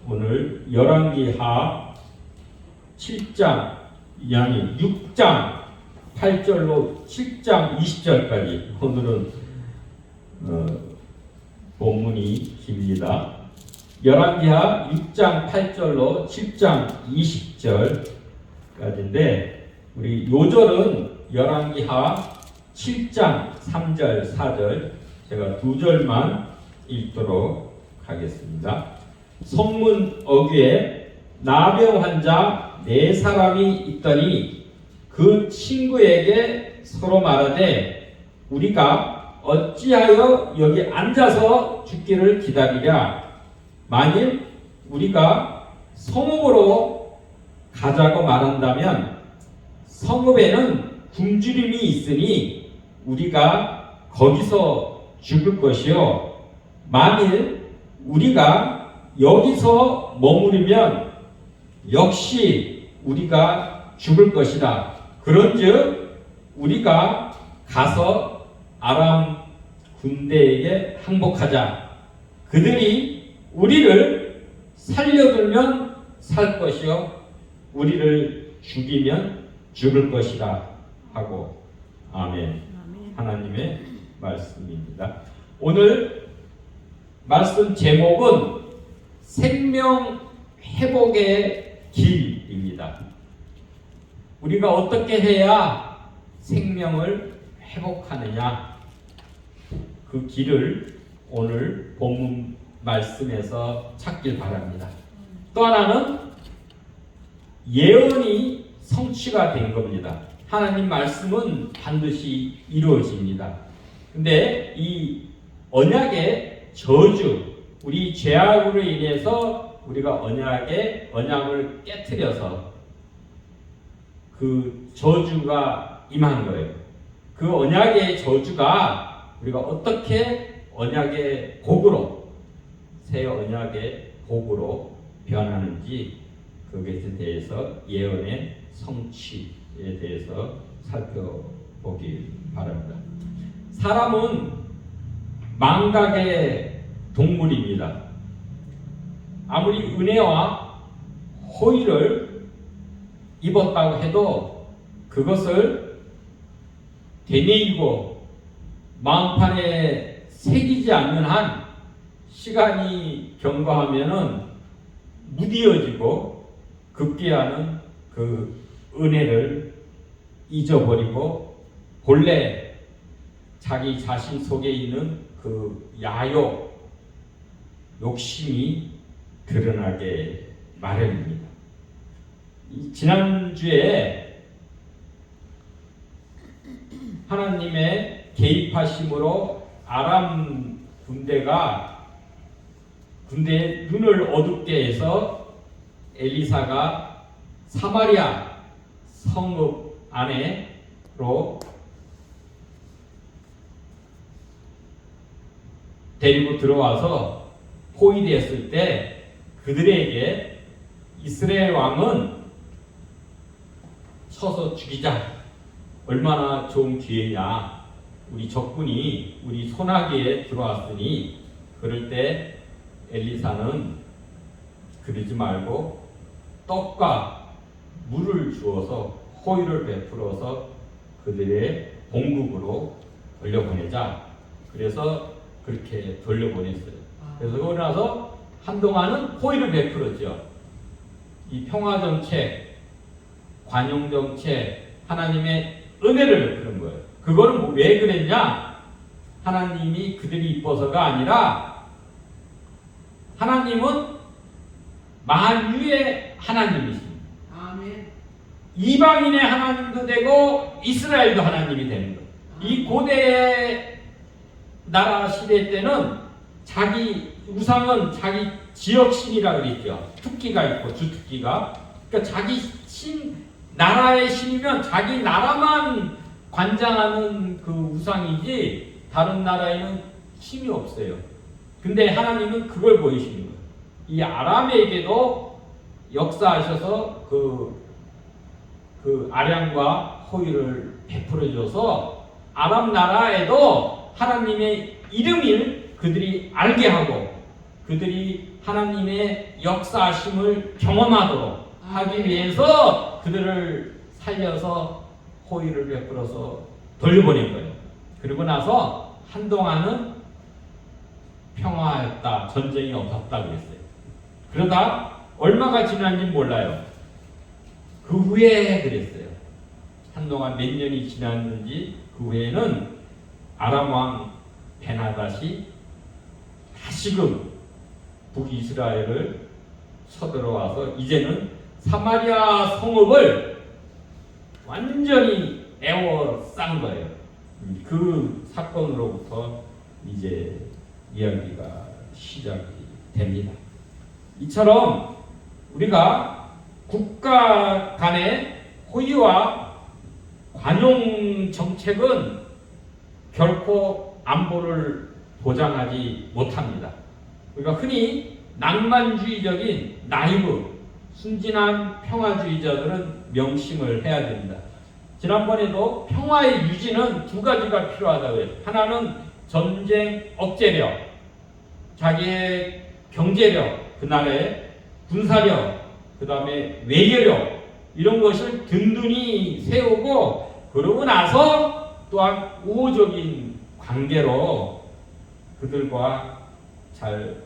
오늘 열왕기하 7장, 아니 6장 8절로 7장 20절까지 오늘은 본문이 깁니다. 열왕기하 6장 8절로 7장 20절까지인데 우리 요절은 열왕기하 7장 3절 4절 제가 2절만 읽도록 하겠습니다. 성문 어귀에 나병 환자 4사람이 있더니 그 친구에게 서로 말하되 우리가 어찌하여 여기 앉아서 죽기를 기다리랴. 만일 우리가 성읍으로 가자고 말한다면 성읍에는 굶주림이 있으니 우리가 거기서 죽을 것이요 만일 우리가 여기서 머무르면 역시 우리가 죽을 것이다. 그런즉 우리가 가서 아람 군대에게 항복하자. 그들이 우리를 살려두면 살 것이요 우리를 죽이면 죽을 것이다 하고 아멘. 하나님의 말씀입니다. 오늘 말씀 제목은 생명 회복의 길입니다. 우리가 어떻게 해야 생명을 회복하느냐? 그 길을 오늘 본문 말씀에서 찾길 바랍니다. 또 하나는 예언이 성취가 된 겁니다. 하나님 말씀은 반드시 이루어집니다. 근데 이 언약의 저주, 우리 죄악으로 인해서 우리가 언약을 깨트려서 그 저주가 임한 거예요. 그 언약의 저주가 우리가 어떻게 언약의 복으로, 새 언약의 복으로 변하는지 그것에 대해서 예언의 성취에 대해서 살펴보기 바랍니다. 사람은 망각의 동물입니다. 아무리 은혜와 호의를 입었다고 해도 그것을 되뇌이고 마음판에 새기지 않는 한 시간이 경과하면은 무디어지고 급기야는 그 은혜를 잊어버리고 본래 자기 자신 속에 있는 그 야욕, 욕심이 드러나게 마련입니다. 지난주에 하나님의 개입하심으로 아람 군대의 눈을 어둡게 해서 엘리사가 사마리아 성읍 안으로 데리고 들어와서 포위되었을 때 그들에게 이스라엘 왕은 쳐서 죽이자. 얼마나 좋은 기회냐. 우리 적군이 우리 손아귀에 들어왔으니 그럴 때 엘리사는 그러지 말고 떡과 물을 주어서 호의를 베풀어서 그들의 봉국으로 돌려보내자. 그래서 그렇게 돌려보냈어요. 그래서 그러고 나서 한동안은 호의를 베풀었죠. 이 평화정책, 관용정책, 하나님의 은혜를 베푸는 거예요. 그거는 왜 그랬냐? 하나님이 그들이 이뻐서가 아니라 하나님은 만유의 하나님이십니다. 아멘. 이방인의 하나님도 되고 이스라엘도 하나님이 되는 거예요. 이 고대의 나라 시대 때는 자기 우상은 자기 지역신이라 그랬죠. 특기가 있고 주특기가. 그러니까 자기 나라의 신이면 자기 나라만 관장하는 그 우상이지 다른 나라에는 힘이 없어요. 근데 하나님은 그걸 보이시는 거예요. 이 아람에게도 역사하셔서 그 아량과 호의를 베풀어줘서 아람 나라에도 하나님의 이름을 그들이 알게 하고 그들이 하나님의 역사하심을 경험하도록 하기 위해서 그들을 살려서 호의를 베풀어서 돌려보낸 거예요. 그리고 나서 한동안은 평화였다, 전쟁이 없었다 그랬어요. 그러다 얼마가 지났는지 몰라요. 그 후에 그랬어요. 한동안 몇 년이 지났는지 그 후에는 아람 왕 베나닷이 다시금 북이스라엘을 서들어와서 이제는 사마리아 성읍을 완전히 에워싼 거예요. 그 사건으로부터 이제 이야기가 시작이 됩니다. 이처럼 우리가 국가 간의 호의와 관용 정책은 결코 안보를 보장하지 못합니다. 우리가 흔히 낭만주의적인 나이브, 순진한 평화주의자들은 명심을 해야 됩니다. 지난번에도 평화의 유지는 두 가지가 필요하다고 해요. 하나는 전쟁 억제력, 자기의 경제력, 그날의 군사력, 그 다음에 외교력 이런 것을 든든히 세우고 그러고 나서 또한 우호적인 관계로 그들과 잘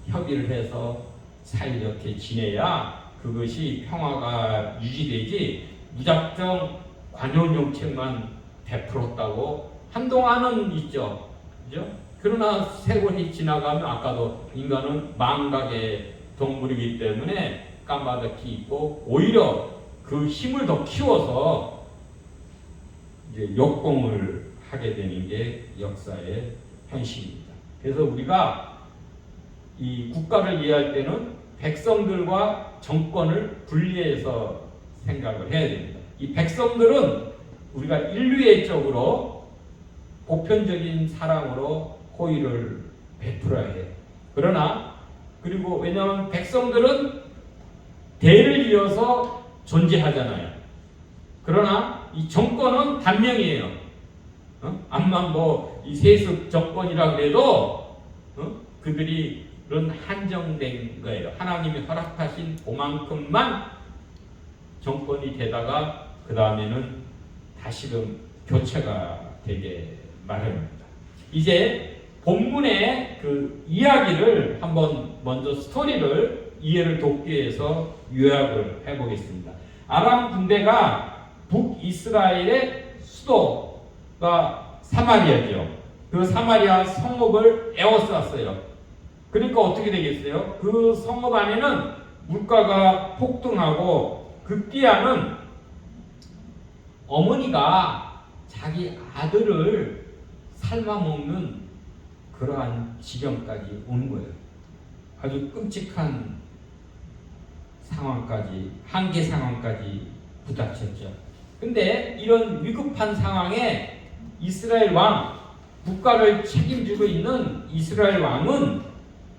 협의를 해서 사이좋게 지내야 그것이 평화가 유지되지 무작정 관용정책만 베풀었다고 한동안은 있죠. 그죠? 그러나 세월이 지나가면 아까도 인간은 망각의 동물이기 때문에 까마득히 있고 오히려 그 힘을 더 키워서 이제 역공을 하게 되는 게 역사의 현실입니다. 그래서 우리가 이 국가를 이해할 때는 백성들과 정권을 분리해서 생각을 해야 됩니다. 이 백성들은 우리가 인류애적으로 보편적인 사랑으로 호의를 베풀어야 해요. 그러나 그리고 왜냐하면 백성들은 대를 이어서 존재하잖아요. 그러나 이 정권은 단명이에요. 암만 이 세습 정권이라 그래도 그들이 그런 한정된 거예요. 하나님이 허락하신 그만큼만 정권이 되다가 그 다음에는 다시금 교체가 되게 마련입니다. 이제 본문의 그 이야기를 한번 먼저 스토리를 이해를 돕기 위해서 요약을 해보겠습니다. 아람 군대가 북이스라엘의 수도가 사마리아죠. 그 사마리아 성읍을 에워쌌어요. 그러니까 어떻게 되겠어요? 그 성읍 안에는 물가가 폭등하고 급기야는 어머니가 자기 아들을 삶아먹는 그러한 지경까지 오는 거예요. 아주 끔찍한 상황까지, 한계 상황까지 부닥쳤죠. 근데 이런 위급한 상황에 이스라엘 왕, 국가를 책임지고 있는 이스라엘 왕은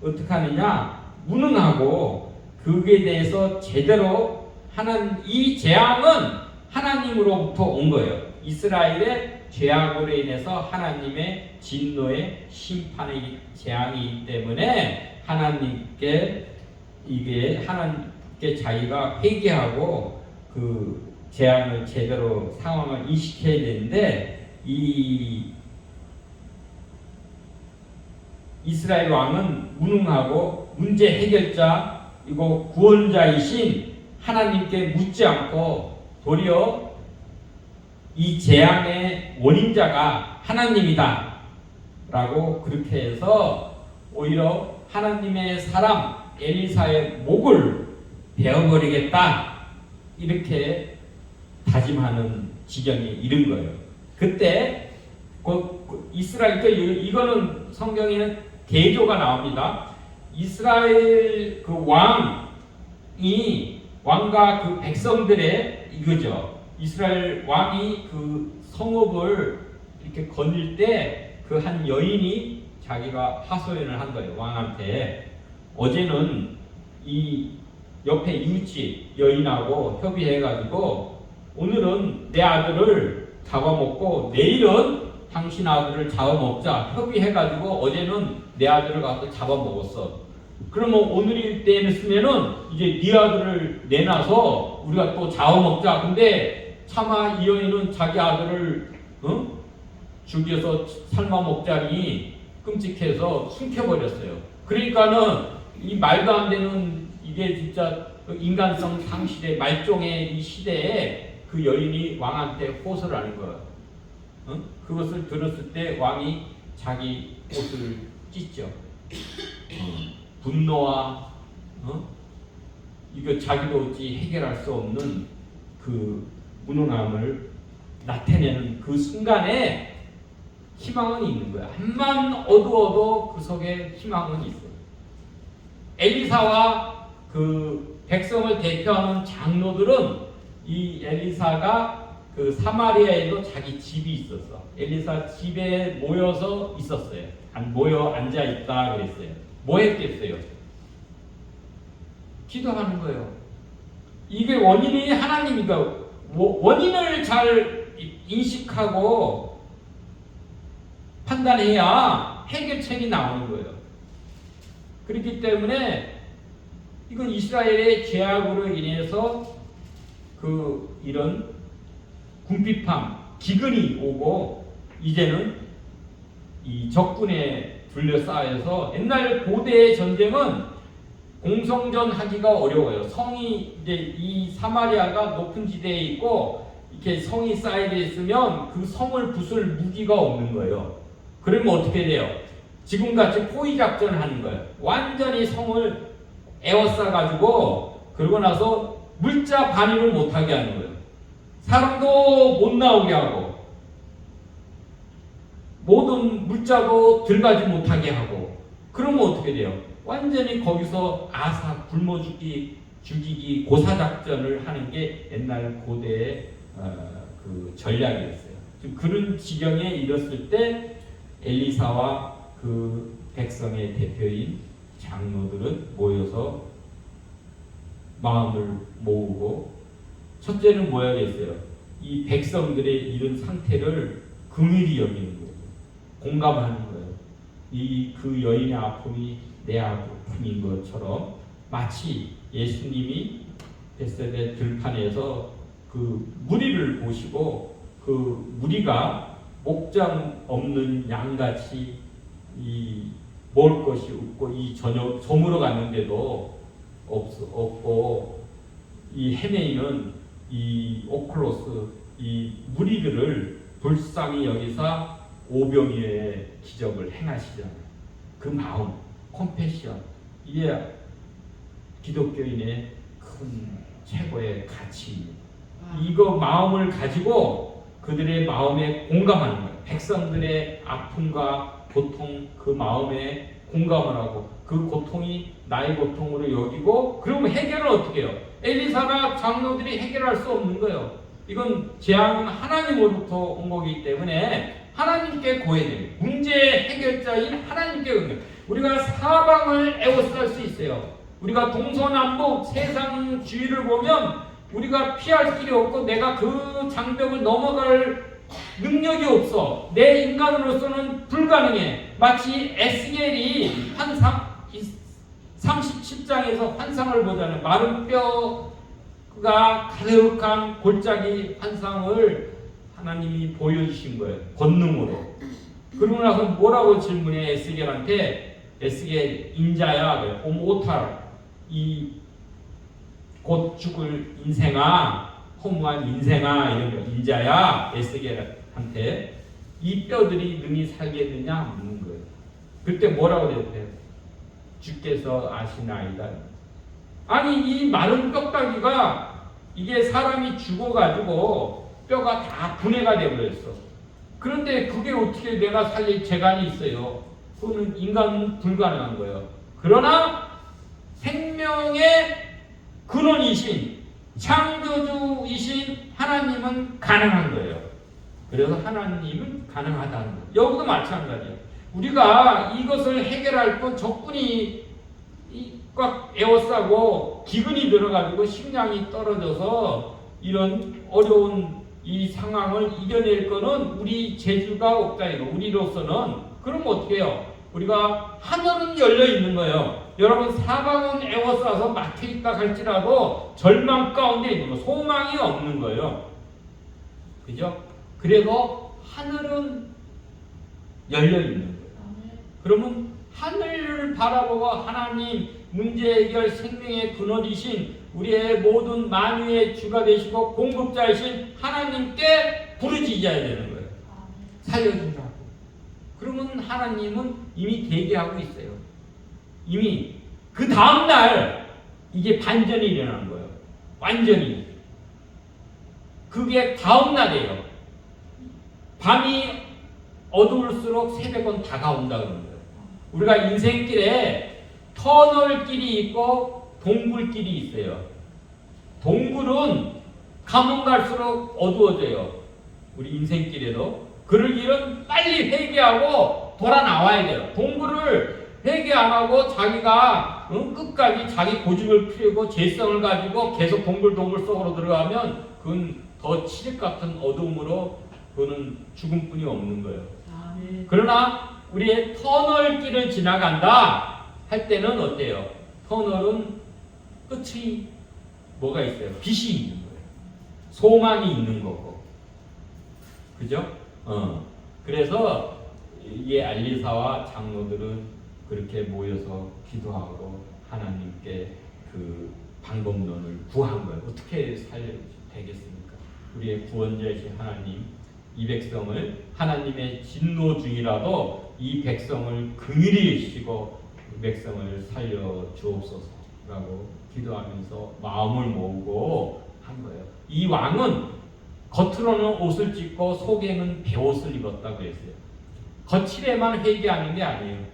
어떻게 하느냐? 무능하고 그에 대해서 제대로 하는 이 재앙은 하나님으로부터 온 거예요. 이스라엘의 죄악으로 인해서 하나님의 진노의 심판의 재앙이기 때문에 하나님께 자기가 회개하고 그 재앙을 제대로 상황을 인식해야 되는데 이 이스라엘 왕은 무능하고 문제 해결자이고 구원자이신 하나님께 묻지 않고 도리어 이 재앙의 원인자가 하나님이다 라고 그렇게 해서 오히려 하나님의 사람 엘리사의 목을 베어버리겠다 이렇게 다짐하는 지경에 이른 거예요. 그때 이스라엘 이거는 성경에는 대조가 나옵니다. 이스라엘 그 왕과 그 백성들의 이거죠. 이스라엘 왕이 그 성읍을 이렇게 거닐 때 그 한 여인이 자기가 하소연을 한 거예요. 왕한테 어제는 이 옆에 이웃집 여인하고 협의해가지고 오늘은 내 아들을 잡아먹고 내일은 당신 아들을 잡아먹자 협의해가지고 어제는 내 아들을 가서 잡아먹었어. 그러면 오늘일 때는 쓰면은 이제 네 아들을 내놔서 우리가 또 잡아먹자. 근데 차마 이 여인은 자기 아들을 죽여서 삶아 먹자니 끔찍해서 숨겨버렸어요. 그러니까는 이 말도 안 되는 이게 진짜 인간성 상실의 말종의 이 시대에 그 여인이 왕한테 호소를 하는 거예요. 그것을 들었을 때 왕이 자기 옷을 찢죠. 분노와 이거 자기도 어찌 해결할 수 없는 그 무능함을 나타내는 그 순간에 희망은 있는 거야. 한만 어두워도 그 속에 희망은 있어요. 엘리사와 그 백성을 대표하는 장로들은 이 엘리사가 그 사마리아에도 자기 집이 있었어. 엘리사 집에 모여서 있었어요. 모여 앉아 있다 그랬어요. 뭐 했겠어요? 기도하는 거예요. 이게 원인이 하나님이니까 원인을 잘 인식하고 판단해야 해결책이 나오는 거예요. 그렇기 때문에 이건 이스라엘의 죄악으로 인해서 그 이런 궁핍함, 기근이 오고 이제는 이 적군에 둘러싸여서 옛날 고대의 전쟁은 공성전 하기가 어려워요. 성이 이제 이 사마리아가 높은 지대에 있고 이렇게 성이 쌓여져 있으면 그 성을 부술 무기가 없는 거예요. 그러면 어떻게 돼요? 지금같이 포위 작전을 하는 거예요. 완전히 성을 에워싸 가지고 그러고 나서 물자 반입을 못하게 하는 거예요. 사람도 못 나오게 하고 모든 물자도 들어가지 못하게 하고 그러면 어떻게 돼요? 완전히 거기서 굶어 죽이기 고사작전을 하는 게 옛날 고대의 그 전략이었어요. 그런 지경에 이뤘을 때 엘리사와 그 백성의 대표인 장로들은 모여서 마음을 모으고 첫째는 뭐야겠어요? 이 백성들의 이런 상태를 긍휼히 여기는 거예요. 공감하는 거예요. 그 여인의 아픔이 내 아픔인 것처럼 마치 예수님이 벳세다 들판에서 그 무리를 보시고 그 무리가 목장 없는 양같이 먹을 것이 없고 이 저녁 저물어 갔는데도 없고 이 헤매이는 이 오클로스 이 무리들을 불쌍히 여기사 오병이어의 기적을 행하시잖아요. 그 마음, 컴패션 이게 기독교인의 큰 최고의 가치입니다. 이거 마음을 가지고 그들의 마음에 공감하는 거예요. 백성들의 아픔과 고통 그 마음에 공감을 하고 그 고통이 나의 고통으로 여기고 그러면 해결을 어떻게 해요? 엘리사나 장로들이 해결할 수 없는 거예요. 이건 재앙은 하나님으로부터 온 거기 때문에 하나님께 구해야 돼요. 문제 해결자인 하나님께 구해야. 우리가 사방을 에워쌀 수 있어요. 우리가 동서남북 세상 주위를 보면 우리가 피할 길이 없고 내가 그 장벽을 넘어갈 능력이 없어. 내 인간으로서는 불가능해. 마치 에스겔이 환상 37장에서 환상을 보자는 마른 뼈가 가득한 골짜기 환상을 하나님이 보여주신 거예요. 권능으로. 그러고 나서 뭐라고 질문해 에스겔한테 에스겔 인자야 오모탈 곧 죽을 인생아 허무한 인생아 이런 거 인자야 에스겔한테 이 뼈들이 능히 살겠느냐 묻는 거예요. 그때 뭐라고 대답해요? 주께서 아시나이다. 아니 이 마른 뼈다귀가 이게 사람이 죽어가지고 뼈가 다 분해가 되어버렸어. 그런데 그게 어떻게 내가 살릴 재간이 있어요? 그거는 인간은 불가능한 거예요. 그러나 생명의 근원이신 창조주이신 하나님은 가능한 거예요. 그래서 하나님은 가능하다는 거예요. 여기도 마찬가지예요. 우리가 이것을 해결할 건 적군이 꽉 에워싸고 기근이 들어가지고 식량이 떨어져서 이런 어려운 이 상황을 이겨낼 거는 우리 재주가 없다 이거. 우리로서는 그럼 어떻게 해요? 우리가 하늘은 열려 있는 거예요. 여러분 사방은 에워싸서 막혀있다 할지라도 절망 가운데 있는 거, 소망이 없는 거예요. 그죠? 그래도 하늘은 열려 있는 거예요. 그러면 하늘을 바라보고 하나님 문제 해결 생명의 근원이신 우리의 모든 만유의 주가 되시고 공급자이신 하나님께 부르짖어야 되는 거예요. 살려준다고. 그러면 하나님은 이미 대기하고 있어요. 이미 그 다음날 이게 반전이 일어나는 거예요. 완전히. 그게 다음날이에요. 밤이 어두울수록 새벽은 다가온다 그러는 거예요. 우리가 인생길에 터널길이 있고 동굴길이 있어요. 동굴은 가면 갈수록 어두워져요. 우리 인생길에도. 그럴 일은 빨리 회개하고 돌아 나와야 돼요. 동굴을 회개 안 하고 자기가 끝까지 자기 고집을 피우고 죄성을 가지고 계속 동굴 속으로 들어가면 그건 더 칠흑 같은 어두움으로 그거는 죽음뿐이 없는 거예요. 그러나 우리의 터널길을 지나간다 할 때는 어때요? 터널은 끝이 뭐가 있어요? 빛이 있는 거예요. 소망이 있는 거고. 그죠? 그래서 이 알리사와 장로들은 그렇게 모여서 기도하고 하나님께 그 방법론을 구한 거예요. 어떻게 살려야 되겠습니까? 우리의 구원자이신 하나님, 이 백성을 하나님의 진노 중이라도 이 백성을 긍휼히 여시고 이 백성을 살려 주옵소서라고 기도하면서 마음을 모으고 한 거예요. 이 왕은 겉으로는 옷을 찢고 속에는 베옷을 입었다고 했어요. 거칠에만 회개하는 게 아니에요.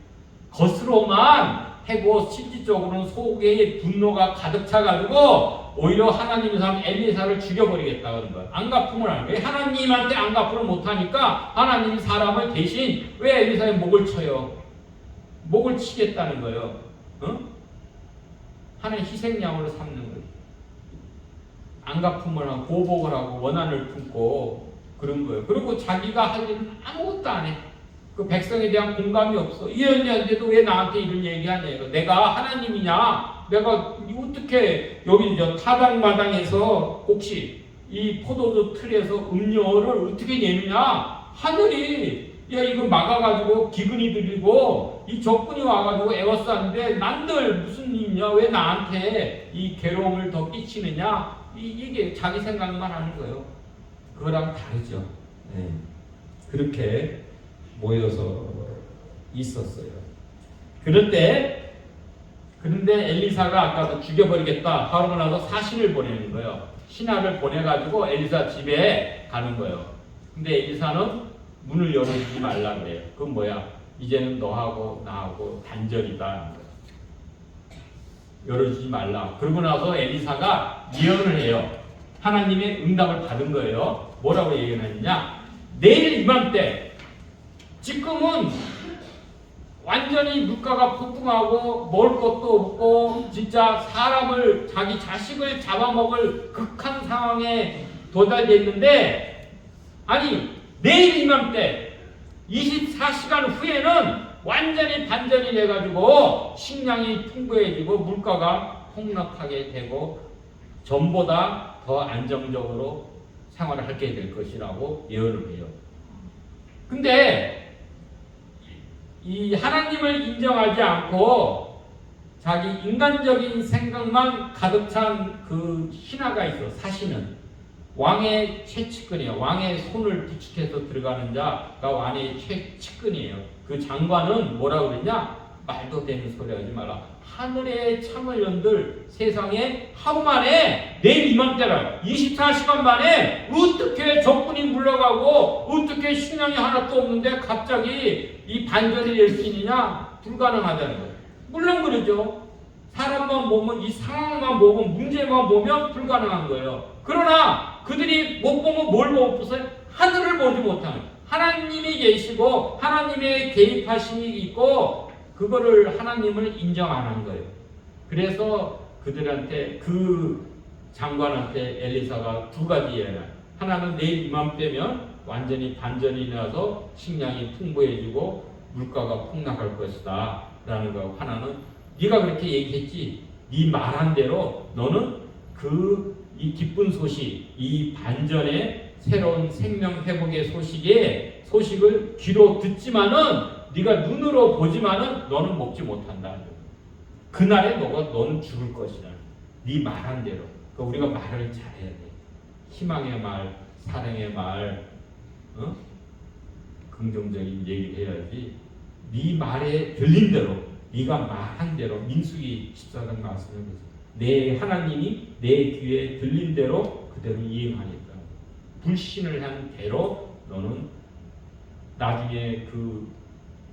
겉으로만 하고 실질적으로는 속에 분노가 가득 차가지고 오히려 하나님의 사람 엘리사를 죽여버리겠다 그런 거예요. 안 갚음을 하는 거예요. 하나님한테 안 갚음을 못하니까 하나님이 사람을 대신 왜 엘리사의 목을 쳐요? 목을 치겠다는 거예요. 하나님 희생양으로 삼는 거예요. 안 갚음을 하고 보복을 하고 원한을 품고 그런 거예요. 그리고 자기가 할 일은 아무것도 안 해. 그 백성에 대한 공감이 없어. 이언니한테도 왜 나한테 이런 얘기하냐 이거. 내가 하나님이냐? 내가 어떻게 여기 저 타당마당에서 혹시 이 포도주 틀에서 음료를 어떻게 내느냐? 하늘이 야 이거 막아가지고 기근이 들리고 이 적군이 와가지고 애워싸는데 난들 무슨 일이냐? 왜 나한테 이 괴로움을 더 끼치느냐? 이게 자기 생각만 하는 거예요. 그거랑 다르죠. 네. 그렇게 모여서 있었어요. 그런데 엘리사가 아까도 죽여버리겠다 하고 나서 사신을 보내는 거예요. 신하를 보내가지고 엘리사 집에 가는 거예요. 근데 엘리사는 문을 열어주지 말라 그래요. 그건 뭐야? 이제는 너하고 나하고 단절이다. 열어주지 말라. 그러고 나서 엘리사가 예언을 해요. 하나님의 응답을 받은 거예요. 뭐라고 예언했냐? 내일 이맘때 지금은 완전히 물가가 폭등하고 먹을 것도 없고 진짜 사람을 자기 자식을 잡아먹을 극한 상황에 도달됐는데 아니 내일 이맘때 24시간 후에는 완전히 반전이 돼가지고 식량이 풍부해지고 물가가 폭락하게 되고 전보다 더 안정적으로 생활을 하게 될 것이라고 예언을 해요. 근데 이 하나님을 인정하지 않고 자기 인간적인 생각만 가득 찬 그 신하가 있어. 사신은 왕의 최측근이에요. 왕의 손을 부축해서 들어가는 자가 왕의 최측근이에요. 그 장관은 뭐라고 그랬냐? 말도 되는 소리 하지 마라. 하늘의 창을 연들 세상에 하루 만에 내일 이맘때라 24시간 만에 어떻게 적군이 물러가고 어떻게 식량이 하나도 없는데 갑자기 이 반전이 될 수 있느냐? 불가능하다는 거예요. 물론 그러죠. 사람만 보면 이 상황만 보고 문제만 보면 불가능한 거예요. 그러나 그들이 못 보면 뭘 못 보세요? 하늘을 보지 못하는 하나님이 계시고 하나님의 개입하심이 있고 그거를 하나님을 인정 안 한 거예요. 그래서 그들한테 그 장관한테 엘리사가 두 가지 예언을 하나는 내일 이맘때면 완전히 반전이 나서 식량이 풍부해지고 물가가 폭락할 것이다 라는 거고 하나는 네가 그렇게 얘기했지. 네 말한 대로 너는 이 기쁜 소식, 이 반전의 새로운 생명 회복의 소식을 귀로 듣지만은 네가 눈으로 보지만은 너는 먹지 못한다. 그날에 너는 죽을 것이다. 네 말한 대로. 그러니까 우리가 말을 잘해야 돼. 희망의 말, 사랑의 말, 긍정적인 얘기를 해야지. 네 말에 들린 대로, 네가 말한 대로, 민수기 14장 말씀을 내 하나님이 내 귀에 들린 대로 그대로 이행하니까 불신을 한 대로 너는 나중에 그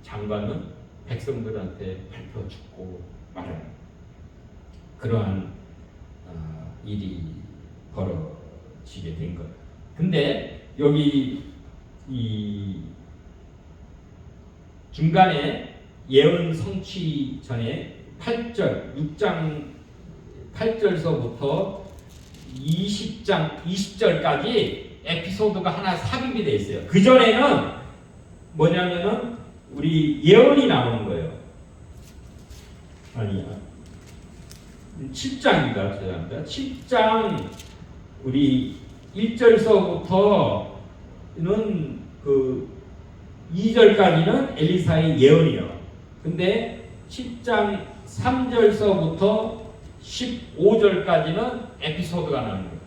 장관은 백성들한테 밝혀 죽고 말하는 그러한 일이 벌어지게 된 거예요. 근데 여기 이 중간에 예언 성취 전에 6장 8절서부터 20절까지 에피소드가 하나 삽입이 되어 있어요. 그 전에는 뭐냐면은 우리 예언이 나오는 거예요. 아니야. 7장인가 죄송합니다. 7장 우리 1절서부터는 그 2절까지는 엘리사의 예언이요. 근데 10장 3절서부터 15절까지는 에피소드가 나오는 거예요.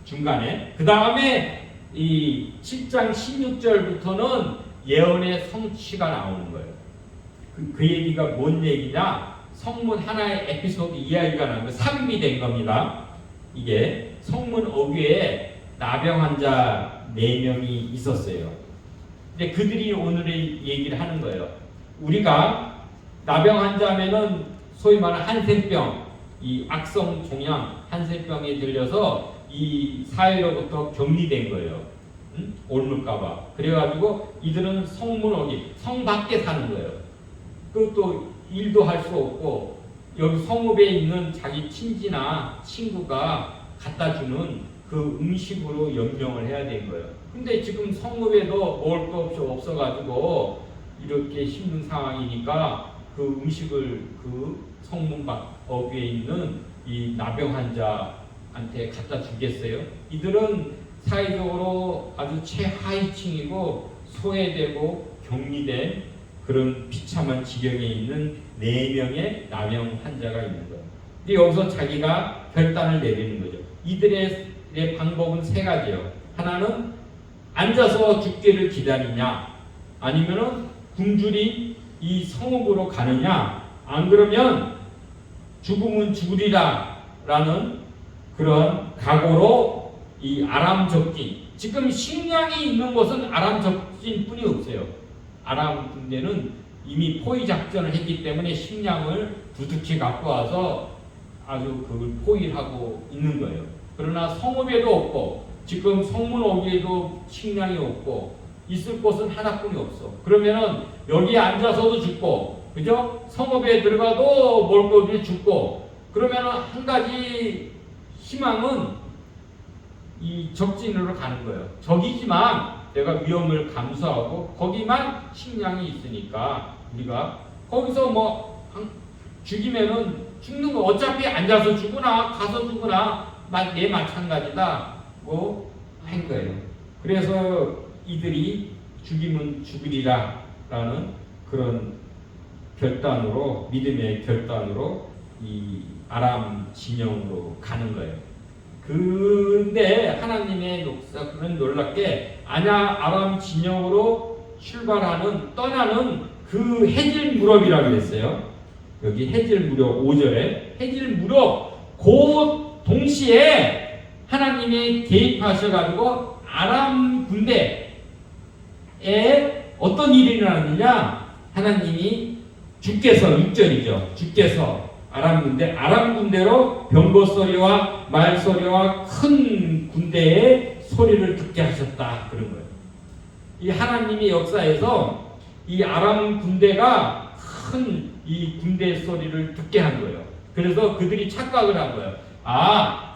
중간에. 그 다음에 이 7장 16절부터는 예언의 성취가 나오는 거예요. 그 얘기가 뭔 얘기냐? 성문 하나의 에피소드 이야기가 나오는 거예요. 삽입이 된 겁니다. 이게 성문 어귀에 나병 환자 4명이 있었어요. 근데 그들이 오늘의 얘기를 하는 거예요. 우리가 나병 환자면은 소위 말하는 한센병, 이 악성 종양 한센병에 들려서 이 사회로부터 격리된 거예요. 옮을까봐. 그래가지고 이들은 성문 어귀, 성 밖에 사는 거예요. 그것도 일도 할 수 없고 여기 성읍에 있는 자기 친지나 친구가 갖다 주는 그 음식으로 연명을 해야 된 거예요. 근데 지금 성읍에도 먹을 거 없어가지고 이렇게 힘든 상황이니까 그 음식을 그 성문 밖 어귀에 있는 이 나병 환자한테 갖다 주겠어요? 이들은 사회적으로 아주 최하위층이고 소외되고 격리된 그런 비참한 지경에 있는 4명의 나병 환자가 있는 거예요. 근데 여기서 자기가 결단을 내리는 거죠. 이들의 방법은 3가지예요. 하나는 앉아서 죽기를 기다리냐, 아니면은 굶주리 이 성읍으로 가느냐, 안 그러면 죽으면 죽으리라 라는 그런 각오로 이 아람 적진, 지금 식량이 있는 곳은 아람 적진뿐이 없어요. 아람 군대는 이미 포위 작전을 했기 때문에 식량을 두둑히 갖고 와서 아주 그걸 포위하고 있는 거예요. 그러나 성읍에도 없고 지금 성문 어귀에도 식량이 없고 있을 곳은 하나뿐이 없어. 그러면은 여기에 앉아서도 죽고, 그죠? 성읍에 들어가도 먹을 거 없이 죽고, 그러면은 한 가지 희망은 이 적진으로 가는 거예요. 적이지만 내가 위험을 감수하고 거기만 식량이 있으니까 우리가 거기서 뭐 죽이면은 죽는 거 어차피 앉아서 죽으나 가서 죽으나 내 마찬가지다고 한 거예요. 그래서 이들이 죽이면 죽으리라 라는 그런 결단으로, 믿음의 결단으로 이 아람 진영으로 가는 거예요. 근데 하나님의 역사는 놀랍게 아람 진영으로 떠나는 그 해질 무렵이라고 했어요. 여기 해질 무렵 5절에 해질 무렵 그 동시에 하나님이 개입하셔가지고 아람 군대에 어떤 일이 일어났느냐, 하나님이 주께서 6절이죠. 주께서 아람 군대로 병거 소리와 말 소리와 큰 군대의 소리를 듣게 하셨다, 그런 거예요. 이 하나님의 역사에서 이 아람 군대가 큰 이 군대 소리를 듣게 한 거예요. 그래서 그들이 착각을 한 거예요.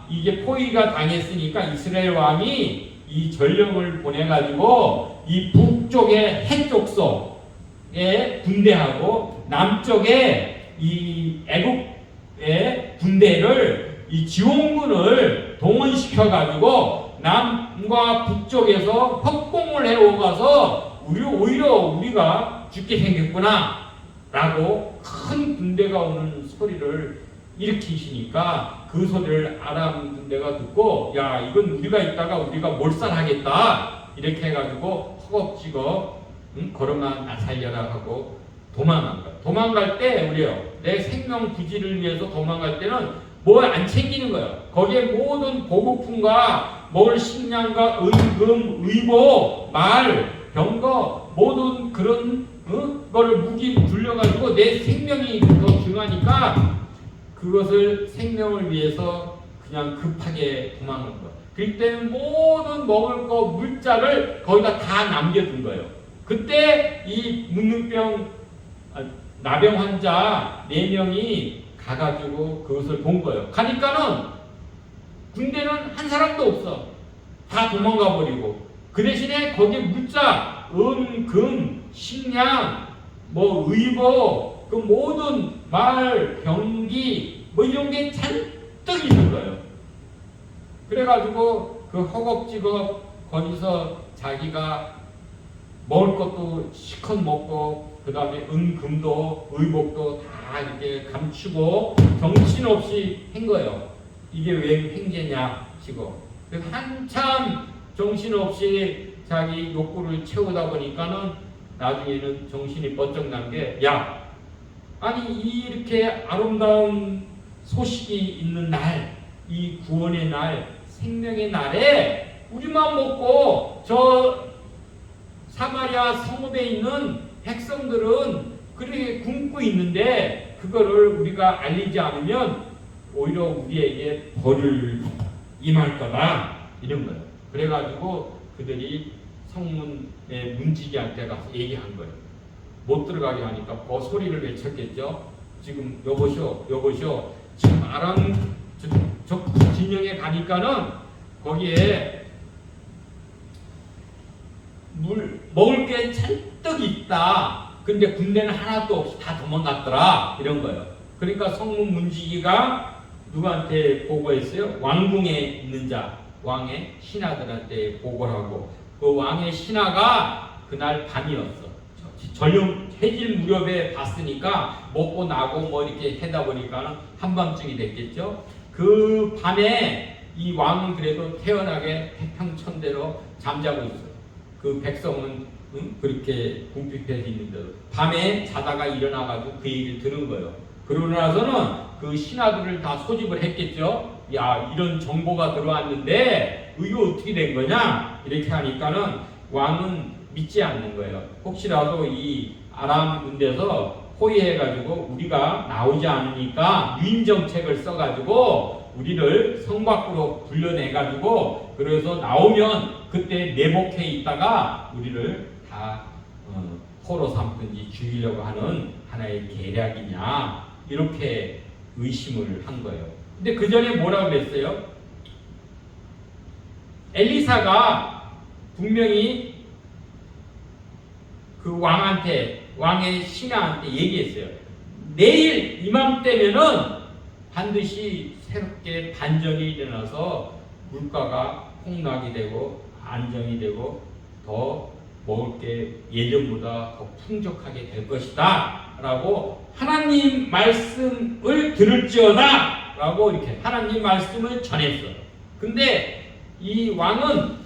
이게 포위가 당했으니까 이스라엘 왕이 이 전령을 보내가지고 이 북쪽의 해쪽 속에 군대하고 남쪽에 이 애국의 군대를 이 지원군을 동원시켜 가지고 남과 북쪽에서 협공을 해오가서 오히려 우리가 죽게 생겼구나 라고 큰 군대가 오는 소리를 일으키시니까 그 소리를 아람 군대가 듣고 야 이건 우리가 있다가 우리가 몰살하겠다 이렇게 해가지고 허겁지겁 걸어만 나 살려라 하고 도망간 거야. 도망갈 때 내 생명 부지를 위해서 도망갈 때는 뭘 안 챙기는 거예요. 거기에 모든 보급품과 먹을 식량과 은금, 의복, 말, 병거 모든 그런 거를 무기 불려가지고 내 생명이 더 중요하니까 그것을 생명을 위해서 그냥 급하게 도망간 거예요. 그렇기 때문에 모든 먹을 거 물자를 거기다 다 남겨둔 거예요. 그때 이 나병 환자 4명이 가가지고 그것을 본 거예요. 가니까는 군대는 한 사람도 없어. 다 도망가 버리고 그 대신에 거기에 물자, 금, 식량, 의복, 그 모든 말, 병기 이런 게 잔뜩 있는 거예요. 그래가지고 그 허겁지겁 거기서 자기가 먹을 것도 실컷 먹고 그 다음에 금도 의복도 다 이렇게 감추고 정신없이 한 거예요. 이게 왜 행제냐 시고 그래서 한참 정신없이 자기 욕구를 채우다 보니까는 나중에는 정신이 번쩍 난 게 야 아니 이렇게 아름다운 소식이 있는 날, 이 구원의 날, 생명의 날에 우리만 먹고 저 사마리아 성읍에 있는 백성들은 그렇게 굶고 있는데 그거를 우리가 알리지 않으면 오히려 우리에게 벌을 임할 거다 이런 거예요. 그래가지고 그들이 성문의 문지기한테 가서 얘기한 거예요. 못 들어가게 하니까 소리를 외쳤겠죠. 지금 여보시오 지금 아람 적 진영에 가니까는 거기에 먹을 게 잔뜩 있다. 근데 군대는 하나도 없이 다 도망갔더라 이런 거예요. 그러니까 성문 문지기가 누구한테 보고했어요? 왕궁에 있는 자, 왕의 신하들한테 보고를 하고 그 왕의 신하가 그날 밤이었어. 해질 무렵에 봤으니까 먹고 나고 이렇게 하다 보니까 한밤중이 됐겠죠. 그 밤에 이 왕은 그래도 태연하게 태평천대로 잠자고 있어요. 그 백성은 그렇게 궁핍해서 있는데도 밤에 자다가 일어나가지고 그 얘기를 들은 거예요. 그러고 나서는 그 신하들을 다 소집을 했겠죠. 야 이런 정보가 들어왔는데 이거 어떻게 된 거냐 이렇게 하니까는 왕은 믿지 않는 거예요. 혹시라도 이 아람 군대에서 호위해가지고 우리가 나오지 않으니까 유인 정책을 써가지고 우리를 성 밖으로 불려내가지고 그래서 나오면 그때 내복해 있다가 우리를 다 포로 삼든지 죽이려고 하는 하나의 계략이냐 이렇게 의심을 한 거예요. 근데 그 전에 뭐라고 그랬어요? 엘리사가 분명히 그 왕의 신하한테 얘기했어요. 내일 이맘때면은 반드시 새롭게 반전이 일어나서 물가가 폭락이 되고 안정이 되고 더 먹을 게 예전보다 더 풍족하게 될 것이다 라고 하나님 말씀을 들을지어다 라고 이렇게 하나님 말씀을 전했어. 근데 이 왕은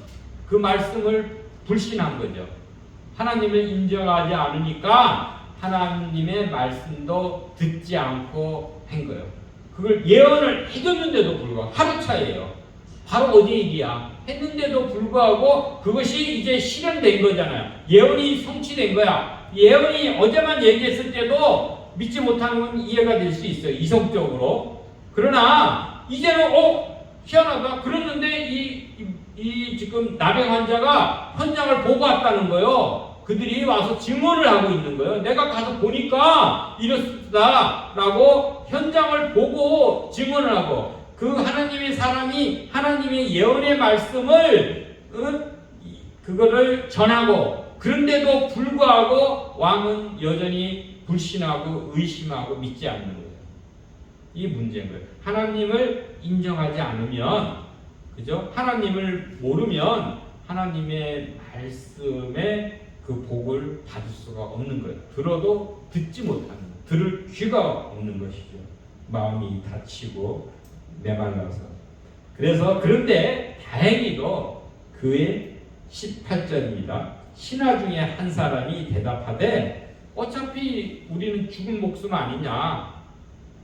그 말씀을 불신한 거죠. 하나님을 인정하지 않으니까 하나님의 말씀도 듣지 않고 한 거예요. 그걸 예언을 해줬는데도 불구하고 하루 차이에요. 바로 어제 얘기야. 했는데도 불구하고 그것이 이제 실현된 거잖아요. 예언이 성취된 거야. 예언이 어제만 얘기했을 때도 믿지 못하는 건 이해가 될 수 있어요. 이성적으로. 그러나 이제는 희한하다. 그랬는데 이 지금 나병 환자가 현장을 보고 왔다는 거예요. 그들이 와서 증언을 하고 있는 거예요. 내가 가서 보니까 이렇다라고 현장을 보고 증언을 하고 그 하나님의 사람이 하나님의 예언의 말씀을 그거를 전하고 그런데도 불구하고 왕은 여전히 불신하고 의심하고 믿지 않는 거예요. 이게 문제인 거예요. 하나님을 인정하지 않으면, 그죠? 하나님을 모르면 하나님의 말씀에 그 복을 받을 수가 없는 거예요. 들어도 듣지 못하는 거예요. 들을 귀가 없는 것이죠. 마음이 다치고 메말라서. 그래서 그런데 다행히도 그의 18절입니다. 신하 중에 한 사람이 대답하되 어차피 우리는 죽을 목숨 아니냐.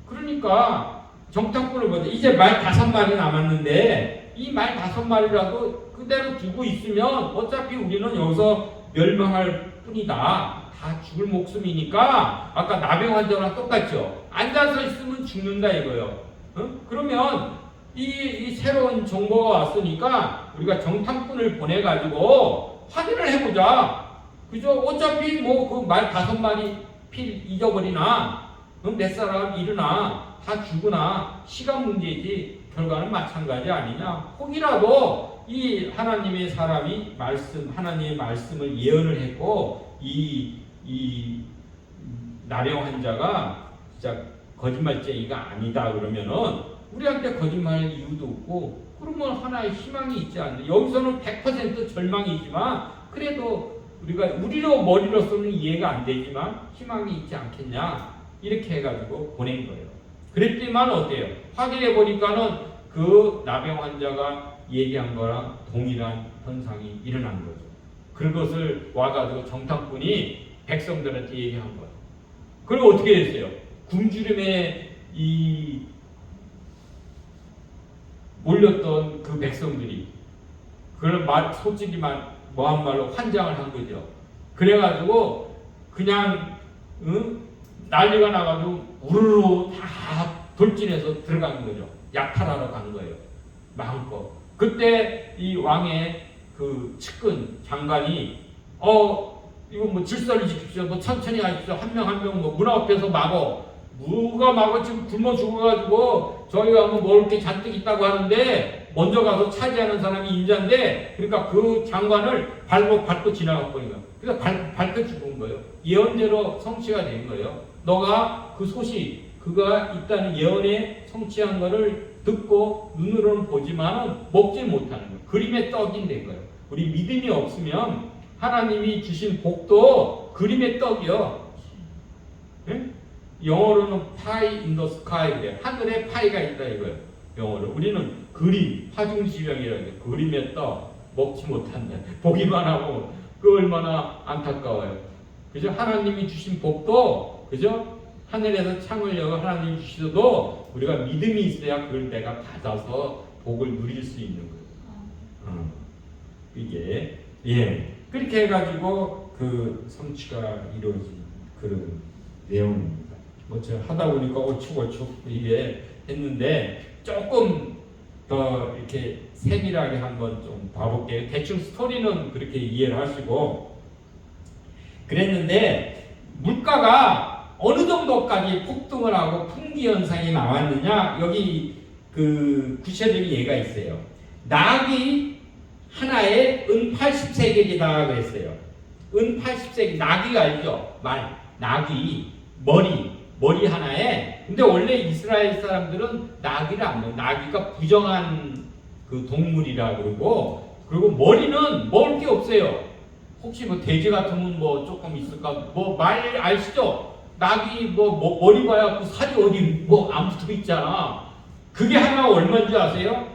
그러니까 정탐꾼을 보자. 이제 말 5마리 남았는데 이 말 5마리라도 그대로 두고 있으면 어차피 우리는 여기서 멸망할 뿐이다. 다 죽을 목숨이니까 아까 나병 환자랑 똑같죠. 앉아서 있으면 죽는다 이거요. 그러면 이 새로운 정보가 왔으니까 우리가 정탐꾼을 보내가지고 확인을 해보자. 그죠? 어차피 뭐 그 말 5마리 필 잊어버리나 몇 사람 일어나 다 죽으나 시간 문제지 결과는 마찬가지 아니냐. 혹이라도 이 하나님의 사람이 하나님의 말씀을 예언을 했고 이 나병 환자가 진짜 거짓말쟁이가 아니다 그러면은 우리한테 거짓말할 이유도 없고 그러면 하나의 희망이 있지 않나. 여기서는 100% 절망이지만 그래도 우리로 머리로서는 이해가 안 되지만 희망이 있지 않겠냐 이렇게 해가지고 보낸 거예요. 그랬지만 어때요? 확인해 보니까는 그 나병 환자가 얘기한 거랑 동일한 현상이 일어난 거죠. 그것을 와가지고 정탐꾼이 백성들한테 얘기한 거예요. 그리고 어떻게 됐어요? 굶주림에 몰렸던 그 백성들이 그걸 솔직히 뭐한 말로 환장을 한 거죠. 그래가지고 그냥 난리가 나가지고 우르르 다 돌진해서 들어가는 거죠. 약탈하러 가는 거예요. 마음껏. 그때 이 왕의 그 측근 장관이 이거 뭐 질서를 지킵시오. 뭐 천천히 하십시오. 한 명 한 명 뭐 문 앞에서 누가 막어 지금 굶어 죽어가지고 저희가 뭐 먹을 게 잔뜩 있다고 하는데 먼저 가서 차지하는 사람이 인자인데 그러니까 그 장관을 밟고 지나가 버린 거예요. 그래서 밟혀 죽은 거예요. 예언대로 성취가 된 거예요. 너가 그 소식 그가 있다는 예언에 성취한 거를 듣고 눈으로는 보지만은 먹지 못하는 거예요. 그림의 떡이 된 거예요. 우리 믿음이 없으면 하나님이 주신 복도 그림의 떡이요. 네? 영어로는 pie in the sky 그래요. 하늘에 파이가 있다 이거예요. 영어로. 우리는 그림, 파중지명이라고 해요. 그림의 떡 먹지 못한다. 보기만 하고 그 얼마나 안타까워요. 그죠? 하나님이 주신 복도 그죠? 하늘에서 창을 열어 하나님이 주셔도 우리가 믿음이 있어야 그걸 내가 받아서 복을 누릴 수 있는 거예요. 이게 그렇게 해가지고 그 성취가 이루어진 그런 내용입니다. 뭐 제가 하다 보니까 어축어축 이게 했는데 조금 더 이렇게 세밀하게 한번 좀 봐볼게요. 대충 스토리는 그렇게 이해를 하시고 그랬는데 물가가 어느 정도까지 폭등을 하고 풍기 현상이 나왔느냐 여기 그 구체적인 예가 있어요. 낙이 하나에 은 80세겔이다 그랬어요. 은 80세겔 나귀가 알죠? 나귀 머리 하나에 근데 원래 이스라엘 사람들은 나귀를 안 먹어요. 나귀가 부정한 그 동물이라 그러고 그리고 머리는 먹을 게 없어요. 혹시 뭐 돼지 같으면 뭐 조금 있을까? 뭐 말 아시죠? 나귀 뭐 머리 봐야 그 살이 어디 뭐 안 붙어 있잖아. 그게 하나가 얼마인지 아세요?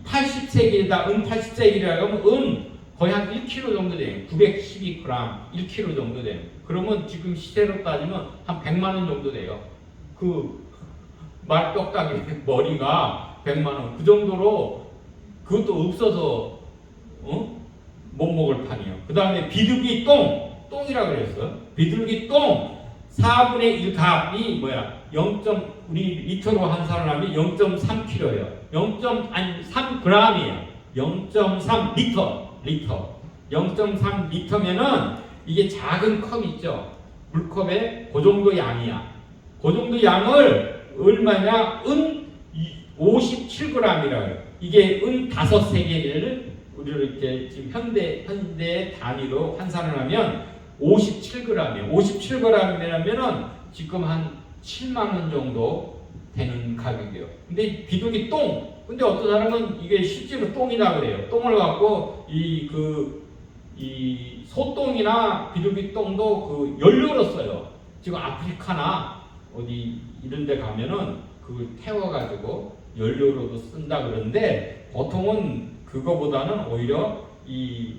80세겔이다. 은 80세겔이라고 하면 은 거의 한 1kg 정도 돼요. 912g, 1kg 정도 돼요. 그러면 지금 시세로 따지면 한 100만 원 정도 돼요. 그 말떡가게 머리가 100만 원. 그 정도로 그것도 없어서 못 먹을 판이에요. 그 다음에 비둘기 똥이라 그랬어요. 비둘기 똥 4분의 1갑이 뭐야? 우리 리터로 한 사람이 0.3kg예요. 0.3g이에요. 0.3리터. 0.3리터면은 이게 작은 컵 있죠. 물컵에 그 정도 양이야. 그 정도 양을 얼마냐? 은 57g이라고요. 이게 은 5세겔을 우리로 이렇게 지금 현대 단위로 환산을 하면 57g이에요. 57g이라면은 지금 한 7만 원 정도 되는 가격이에요. 근데 비둘기 똥. 근데 어떤 사람은 이게 실제로 똥이라 그래요. 똥을 갖고 이 소똥이나 비둘기 똥도 그 연료로 써요. 지금 아프리카나 어디 이런 데 가면은 그걸 태워가지고 연료로도 쓴다 그러는데 보통은 그거보다는 오히려 이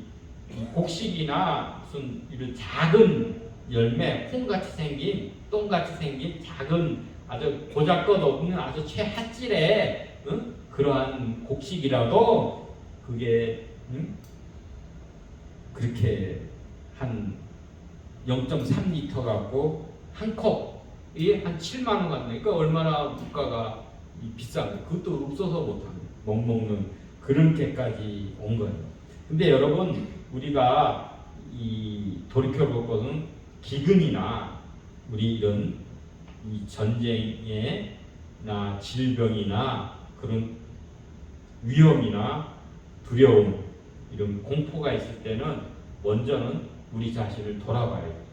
곡식이나 무슨 이런 작은 열매, 콩같이 생긴, 똥같이 생긴 작은 아주 보잘것 없는 아주 최하질의 그러한 곡식이라도 그게 그렇게 한 0.3리터 갖고 한 컵이 한 7만 원 같네. 그러니까 얼마나 물가가 비싼데 그것도 없어서 못하는 못 먹는 그런 게까지 온 거예요. 근데 여러분 우리가 이 돌이켜볼 것은 기근이나 우리 이런 이 전쟁이나 질병이나 그런 위험이나 두려움 이런 공포가 있을 때는 먼저는 우리 자신을 돌아봐야 돼요.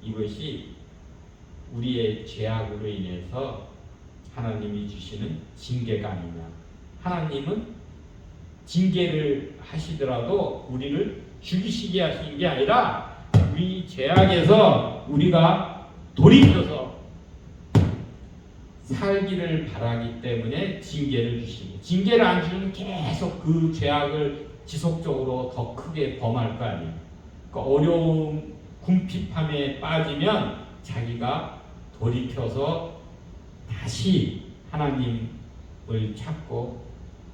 이것이 우리의 죄악으로 인해서 하나님이 주시는 징계가 아니냐. 하나님은 징계를 하시더라도 우리를 죽이시게 하시는 게 아니라 우리 죄악에서 우리가 돌이켜서 살기를 바라기 때문에 징계를 주시니 징계를 안 주면 계속 그 죄악을 지속적으로 더 크게 범할 거 아니에요. 그러니까 어려움, 궁핍함에 빠지면 자기가 돌이켜서 다시 하나님을 찾고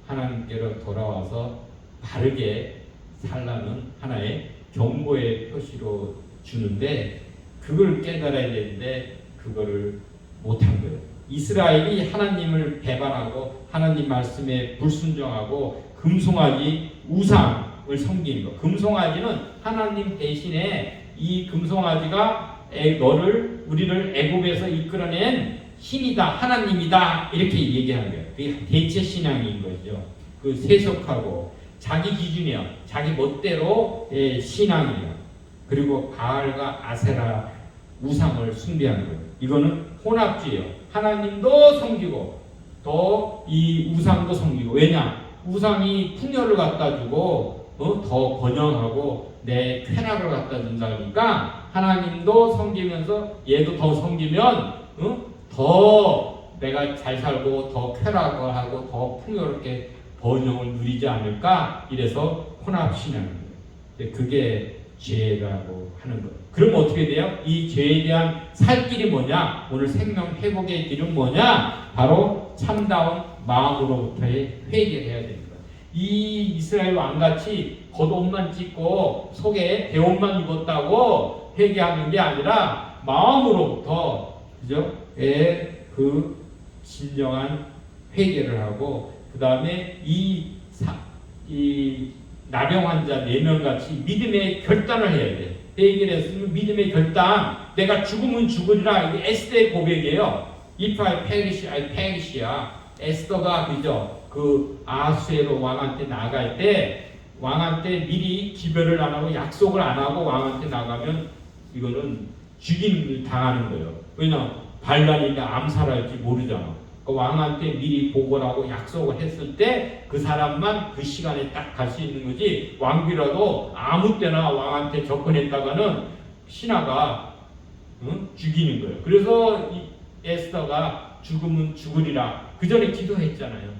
하나님께로 돌아와서 바르게 살라는 하나의 경고의 표시로 주는데 그걸 깨달아야 되는데 그거를 못한 거예요. 이스라엘이 하나님을 배반하고 하나님 말씀에 불순종하고 금송아지 우상을 섬기는 거. 금송아지는 하나님 대신에 이 금송아지가 우리를 애굽에서 이끌어낸 신이다, 하나님이다 이렇게 얘기하는 거예요. 그게 대체 신앙인 거죠. 그 세속하고 자기 기준이요, 자기 멋대로의 신앙이에요. 그리고 바알과 아세라 우상을 숭배하는 거예요. 이거는 혼합주의예요. 하나님도 섬기고 또 이 우상도 섬기고. 왜냐? 우상이 풍요를 갖다 주고 더 번영하고 내 쾌락을 갖다 준다 그러니까 하나님도 섬기면서 얘도 더 섬기면 더 내가 잘 살고 더 쾌락을 하고 더 풍요롭게 번영을 누리지 않을까 이래서 혼합신앙입니다. 그게 죄라고 하는 것. 그럼 어떻게 돼요? 이 죄에 대한 살 길이 뭐냐? 오늘 생명 회복의 길은 뭐냐? 바로 참다운 마음으로부터의 회개를 해야 됩니다. 이 이스라엘 왕같이 겉옷만 찢고 속에 배옷만 입었다고 회개하는 게 아니라 마음으로부터 그죠? 그 진정한 회개를 하고 그 다음에 이 나병 환자 4명 같이 믿음의 결단을 해야 돼. 회개를 했으면 믿음의 결단. 내가 죽으면 죽으리라. 이게 에스더의 고백이에요. If I perish, I perish야. 에스더가 그죠? 그 아수에로 왕한테 나갈 때 왕한테 미리 기별을 안 하고 약속을 안 하고 왕한테 나가면 이거는 죽임을 당하는 거예요. 왜냐? 반란이니까 암살할지 모르잖아. 그 왕한테 미리 보고를 하고 약속을 했을 때 그 사람만 그 시간에 딱 갈 수 있는 거지 왕비라도 아무 때나 왕한테 접근했다가는 신하가 죽이는 거예요. 그래서 이 에스더가 죽으면 죽으리라 그 전에 기도했잖아요.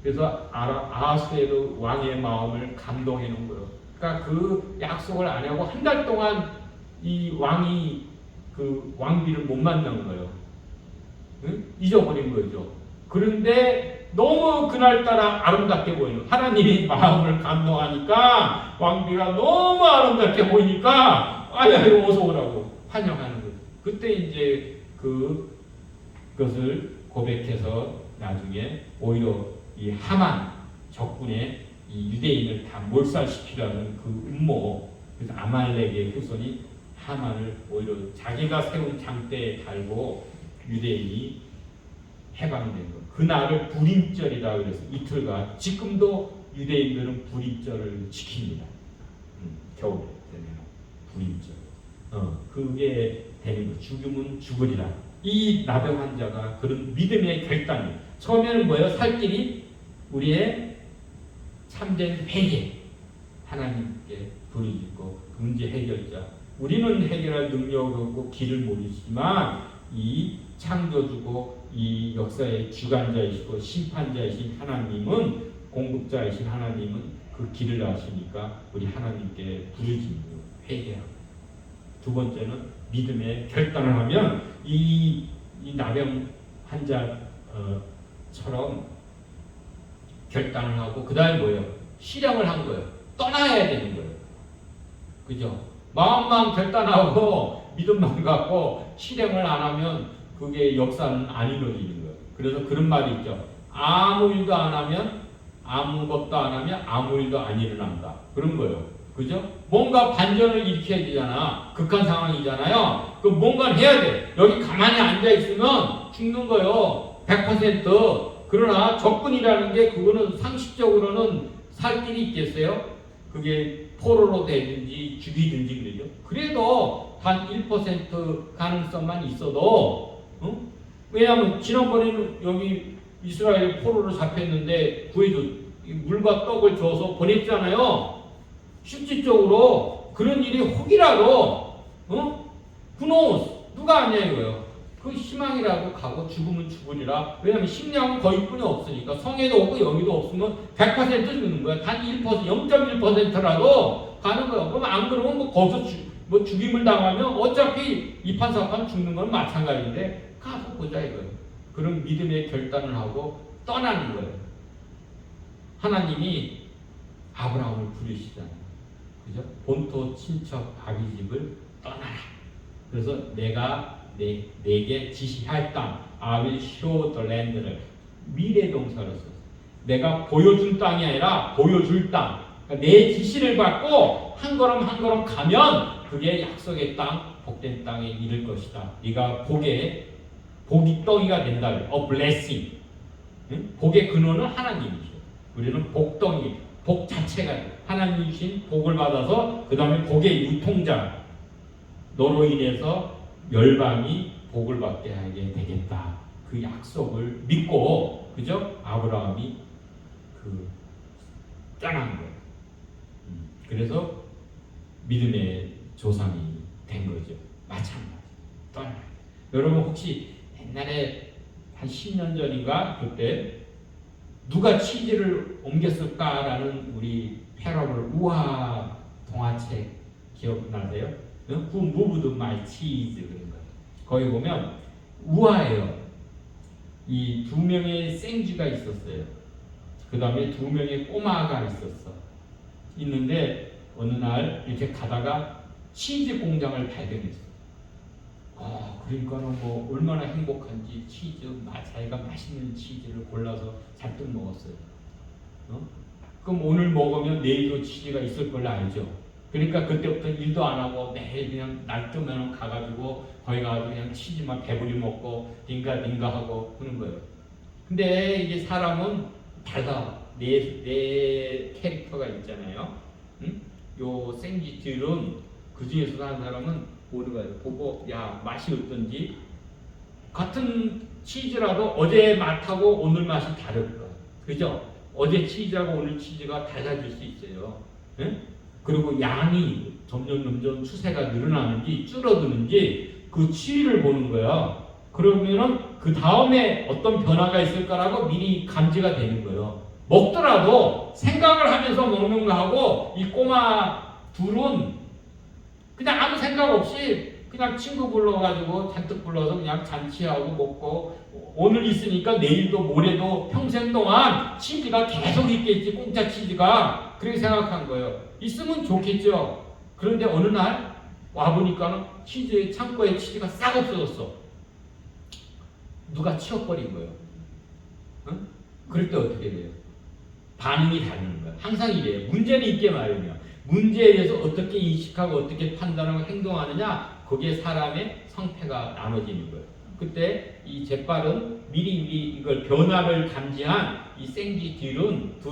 그래서 아하수에로 왕의 마음을 감동해 놓은 거예요. 그러니까 그 약속을 안 하고 한 달 동안 이 왕이 그 왕비를 못 만난 거예요. 잊어버린 거죠. 그런데 너무 그날따라 아름답게 보이는 하나님이 마음을 감동하니까 왕비가 너무 아름답게 보이니까 아유 어서 오라고 환영하는 거예요. 그때 이제 그것을 고백해서 나중에 오히려 이 하만 적군의 이 유대인을 다 몰살시키려는 그 음모, 그래서 아말렉의 후손이 하만을 오히려 자기가 세운 장대에 달고 유대인이 해방된 것. 그날을 불임절이라고 그래서 이틀간 지금도 유대인들은 불임절을 지킵니다. 겨울에 되면 불임절. 그게 되는 거. 죽으면 죽으리라. 이 나병 환자가 그런 믿음의 결단이 처음에는 뭐예요? 살 길이 우리의 참된 회개, 하나님께 부르짖고 문제 해결자. 우리는 해결할 능력이 없고 길을 모르지만 이 창조주고 이 역사의 주관자이시고 심판자이신 하나님은, 공급자이신 하나님은 그 길을 아시니까 우리 하나님께 부르짖고 회개하고. 두 번째는 믿음의 결단을 하면 이 나병 환자처럼 결단을 하고 그 다음에 뭐예요? 실행을 한 거예요. 떠나야 되는 거예요. 그죠? 마음만 결단하고 믿음만 갖고 실행을 안 하면 그게 역사는 안 이루어지는 거예요. 그래서 그런 말이 있죠. 아무 일도 안 하면, 아무것도 안 하면 아무 일도 안 일어난다. 그런 거예요. 그죠? 뭔가 반전을 일으켜야 되잖아. 극한 상황이잖아요. 그럼 뭔가를 해야 돼. 여기 가만히 앉아있으면 죽는 거예요. 100%. 그러나 적군이라는 게 그거는 상식적으로는 살 길이 있겠어요? 그게 포로로 되든지 죽이든지 그러죠. 그래도 한 1% 가능성만 있어도, 왜냐하면 지난번에는 여기 이스라엘 포로로 잡혔는데 구해줘 물과 떡을 줘서 보냈잖아요. 실질적으로 그런 일이 혹이라도 who knows? 누가 아냐 이거예요. 그 희망이라도 가고 죽으면 죽으리라. 왜냐하면 식량은 거의 뿐이 없으니까. 성에도 없고 여기도 없으면 100% 죽는 거야. 단 1%, 0.1%라도 가는 거야. 그럼 안 그러면 뭐 거기서 죽임을 당하면 어차피 이판사판 죽는 건 마찬가지인데 가서 보자 이거예요. 그런 믿음의 결단을 하고 떠나는 거예요. 하나님이 아브라함을 부르시잖아요. 그죠? 본토 친척 아비 집을 떠나라. 그래서 내가 내게 지시할 땅, I will show the land를 미래 동사로 썼어요. 내가 보여준 땅이 아니라 보여줄 땅. 그러니까 내 지시를 받고 한 걸음 한 걸음 가면 그게 약속의 땅, 복된 땅에 이를 것이다. 네가 복이 덩이가 된다. A blessing. 복의 근원은 하나님이죠. 우리는 복덩이, 복 자체가 하나님 주신 복을 받아서 그 다음에 복의 유통자, 너로 인해서 열방이 복을 받게 하게 되겠다. 그 약속을 믿고, 그죠? 아브라함이 떠난 거예요. 그래서 믿음의 조상이 된 거죠. 마찬가지. 떠나요. 여러분 혹시 옛날에 한 10년 전인가 그때 누가 치즈를 옮겼을까라는 우리 패러블 우화 동화책 기억나세요? Who moved my cheese 그런 거. 거기 보면 우화예요. 이 두 명의 생쥐가 있었어요. 그 다음에 두 명의 꼬마가 있는데 어느 날 이렇게 가다가 치즈 공장을 발견했어요. 그러니까는 뭐 얼마나 행복한지 치즈 자기가 맛있는 치즈를 골라서 잔뜩 먹었어요. 그럼 오늘 먹으면 내일도 치즈가 있을 걸 알죠. 그러니까 그때부터 일도 안 하고 매일 그냥 날 뜨면 가가지고 거기 가서 그냥 치즈만 배부리 먹고 딩가딩가 하고 그런 거예요. 근데 이게 사람은 달라. 내 캐릭터가 있잖아요. 요 생쥐들은 그 중에서도 한 사람은 모르가요. 보고 야 맛이 어떤지 같은 치즈라도 어제 맛하고 오늘 맛이 다를 거야. 그죠? 어제 치즈하고 오늘 치즈가 달라질 수 있어요. 그리고 양이 점점 추세가 늘어나는지 줄어드는지 그 추이를 보는 거야. 그러면은 그 다음에 어떤 변화가 있을까라고 미리 감지가 되는 거예요. 먹더라도 생각을 하면서 먹는 거하고 이 꼬마 둘은 그냥 아무 생각 없이 그냥 친구 불러가지고 잔뜩 불러서 그냥 잔치하고 먹고 오늘 있으니까 내일도 모레도 평생 동안 치즈가 계속 있겠지. 공짜 치즈가. 그렇게 생각한 거예요. 있으면 좋겠죠. 그런데 어느 날 와보니까는 창고에 치즈가 싹 없어졌어. 누가 치워버린 거예요. 그럴 때 어떻게 돼요? 반응이 다른 거예요. 항상 이래요. 문제는 있게 마련이야. 문제에 대해서 어떻게 인식하고 어떻게 판단하고 행동하느냐, 거기에 사람의 성패가 나눠지는 거예요. 그때 이 재빨은 미리 이걸 변화를 감지한 이 생쥐들은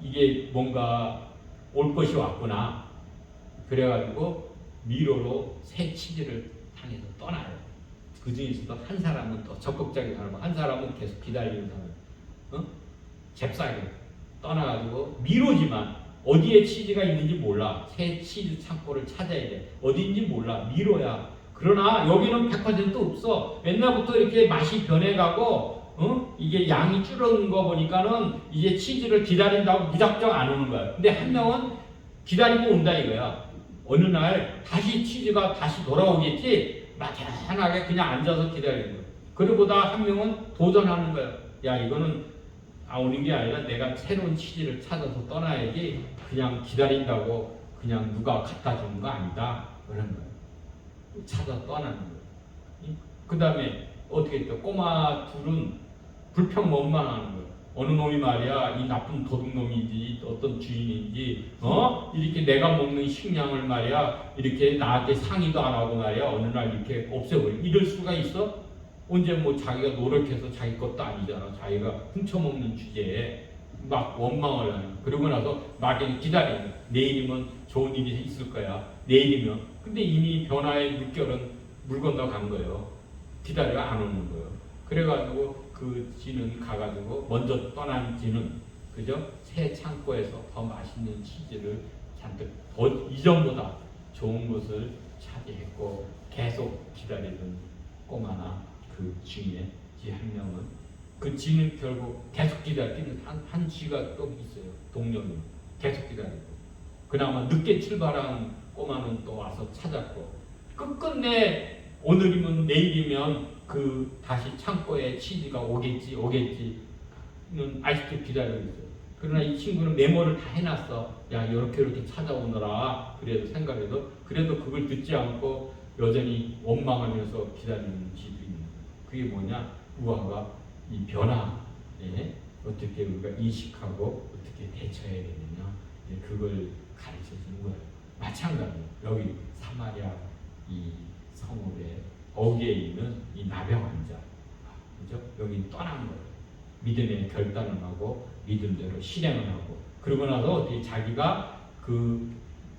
이게 뭔가 올 것이 왔구나. 그래가지고 미로로 새 치즈를 향해서 떠나요. 그 중에서도 한 사람은 더 적극적인 사람, 한 사람은 계속 기다리는 사람, 잽싸게 떠나가지고 미로지만 어디에 치즈가 있는지 몰라. 새 치즈 창고를 찾아야 돼. 어디인지 몰라. 미로야. 그러나 여기는 100% 없어. 옛날부터 이렇게 맛이 변해가고 이게 양이 줄어든 거 보니까는 이제 치즈를 기다린다고 무작정 안 오는 거야. 근데 한 명은 기다리고 온다 이거야. 어느 날 다시 치즈가 다시 돌아오겠지. 막연하게 그냥 앉아서 기다리는 거야. 그러고다 한 명은 도전하는 거야. 야, 이거는 오는 게 아니라 내가 새로운 치즈를 찾아서 떠나야지 그냥 기다린다고 그냥 누가 갖다 주는 거 아니다. 그런 거야. 찾아 떠나는 거야. 그 다음에 어떻게 했어? 꼬마 둘은 불평원만하는 거야. 어느 놈이 말이야, 이 나쁜 도둑놈인지 어떤 주인인지 이렇게 내가 먹는 식량을 말이야 이렇게 나한테 상의도 안 하고 말이야 어느 날 이렇게 없애버려. 이럴 수가 있어? 언제 뭐 자기가 노력해서 자기 것도 아니잖아. 자기가 훔쳐먹는 주제에 막 원망을 하는. 그러고 나서 막연히 기다리는 거야. 내일이면 좋은 일이 있을 거야. 내일이면. 근데 이미 변화의 물 건너 간 거예요. 기다려 안 오는 거예요. 그래가지고 그 지는 가가지고 먼저 떠난 지는 그죠? 새 창고에서 더 맛있는 치즈를 잔뜩 더 이전보다 좋은 것을 차지했고 계속 기다리던 꼬마나 그 중에 지 한 명은 그 지는 결국 계속 기다리는 한 지가 또 있어요. 동료는 계속 기다리고 그나마 늦게 출발한 꼬마는 또 와서 찾았고 끝끝내 오늘이면 내일이면 그 다시 창고에 치즈가 오겠지는 아직도 기다리고 있어요. 그러나 이 친구는 메모를 다 해놨어. 야, 이렇게 찾아오너라. 그래도 생각해도 그래도 그걸 듣지 않고 여전히 원망하면서 기다리는 지도 있는 거예요. 그게 뭐냐? 우화가 이 변화에 어떻게 우리가 인식하고 어떻게 대처해야 되느냐 그걸 가르쳐 주는 거예요. 마찬가지로 여기 사마리아 이 성읍에 거기에 있는 이 나병 환자, 그죠? 여기 떠난 거예요. 믿음의 결단을 하고 믿음대로 실행을 하고 그러고 나서 어떻게 자기가 그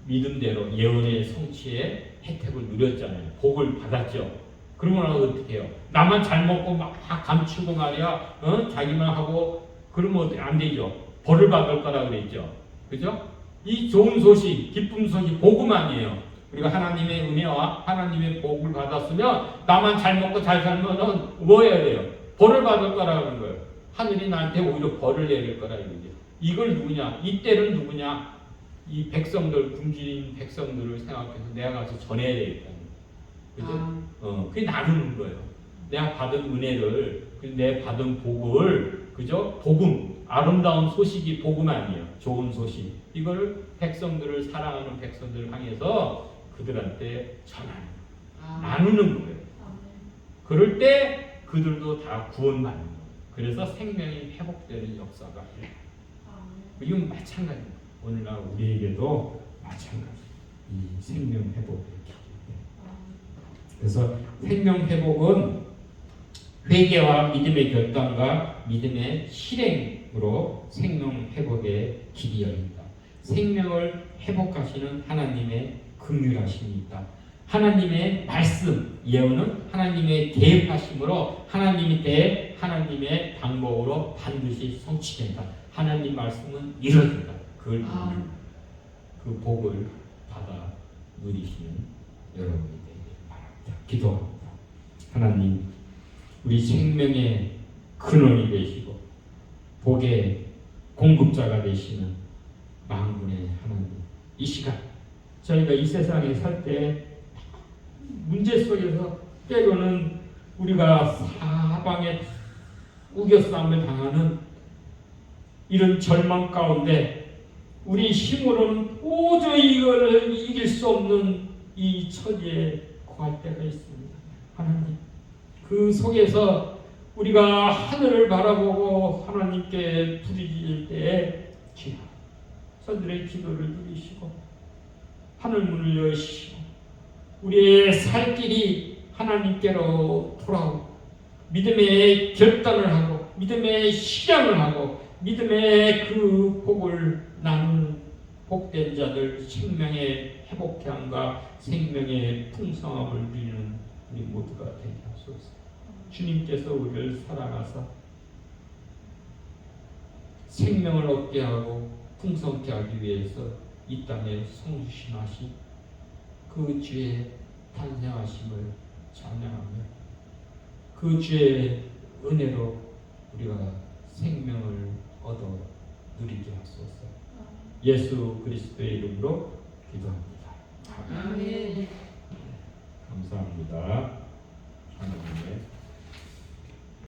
믿음대로 예언의 성취의 혜택을 누렸잖아요. 복을 받았죠. 그러고 나서 어떻게 해요? 나만 잘 먹고 막 감추고 말이야, 자기만 하고 그러면 어떻게 안 되죠. 벌을 받을 거라 그랬죠. 그죠? 이 좋은 소식, 기쁨 소식, 복음 아니에요. 우리가 하나님의 은혜와 하나님의 복을 받았으면 나만 잘 먹고 잘 살면은 뭐 해야 돼요? 벌을 받을 거라는 거예요. 하늘이 나한테 오히려 벌을 내릴 거라 이거죠. 이걸 누구냐? 이때는 누구냐? 이 백성들, 굶주린 백성들을 생각해서 내가 가서 전해야 되겠다. 그죠? 그게 나누는 거예요. 내가 받은 은혜를, 내 받은 복을, 그죠? 복음, 아름다운 소식이 복음 아니에요. 좋은 소식. 이걸 백성들을 사랑하는 백성들을 향해서 그들한테 전하는 나누는 거예요. 그럴 때 그들도 다 구원받는 거예요. 그래서 생명이 회복되는 역사가 이건 마찬가지예요. 오늘날 우리에게도 마찬가지. 이 생명 회복을 그래서 생명 회복은 회개와 믿음의 결단과 믿음의 실행으로 생명 회복의 길이 열립니다. 생명을 회복하시는 하나님의 긍휼하심이 있다. 하나님의 말씀, 예언은 하나님의 계획하심으로 하나님이 대해 하나님의 방법으로 반드시 성취된다. 하나님 말씀은 이루어진다. 그걸 그 복을 받아 누리시는 여러분이 되길 바랍니다. 기도합니다. 하나님, 우리 생명의 근원이 되시고 복의 공급자가 되시는 만군의 하나님, 이 시간 저희가 이 세상에 살 때 문제 속에서 때로는 우리가 사방에 우겨싸움을 당하는 이런 절망 가운데 우리 힘으로는 도저히 이거를 이길 수 없는 이 처지에 거할 때가 있습니다. 하나님, 그 속에서 우리가 하늘을 바라보고 하나님께 부르짖을 때에 저들의 기도를 들으시고 하늘 문을 여시고 우리의 살 길이 하나님께로 돌아오고 믿음의 결단을 하고 믿음의 실행을 하고 믿음의 그 복을 나누는 복된 자들 생명의 회복함과 생명의 풍성함을 누리는 우리 모두가 되게 하소서. 주님께서 우리를 사랑하사 생명을 얻게 하고 풍성케 하기 위해서 이 땅에 성주심하신 그 주의 탄생하심을 찬양하며 그 주의 은혜로 우리가 생명을 얻어 누리게 하소서. 예수 그리스도의 이름으로 기도합니다. 아멘. 감사합니다. 하나님의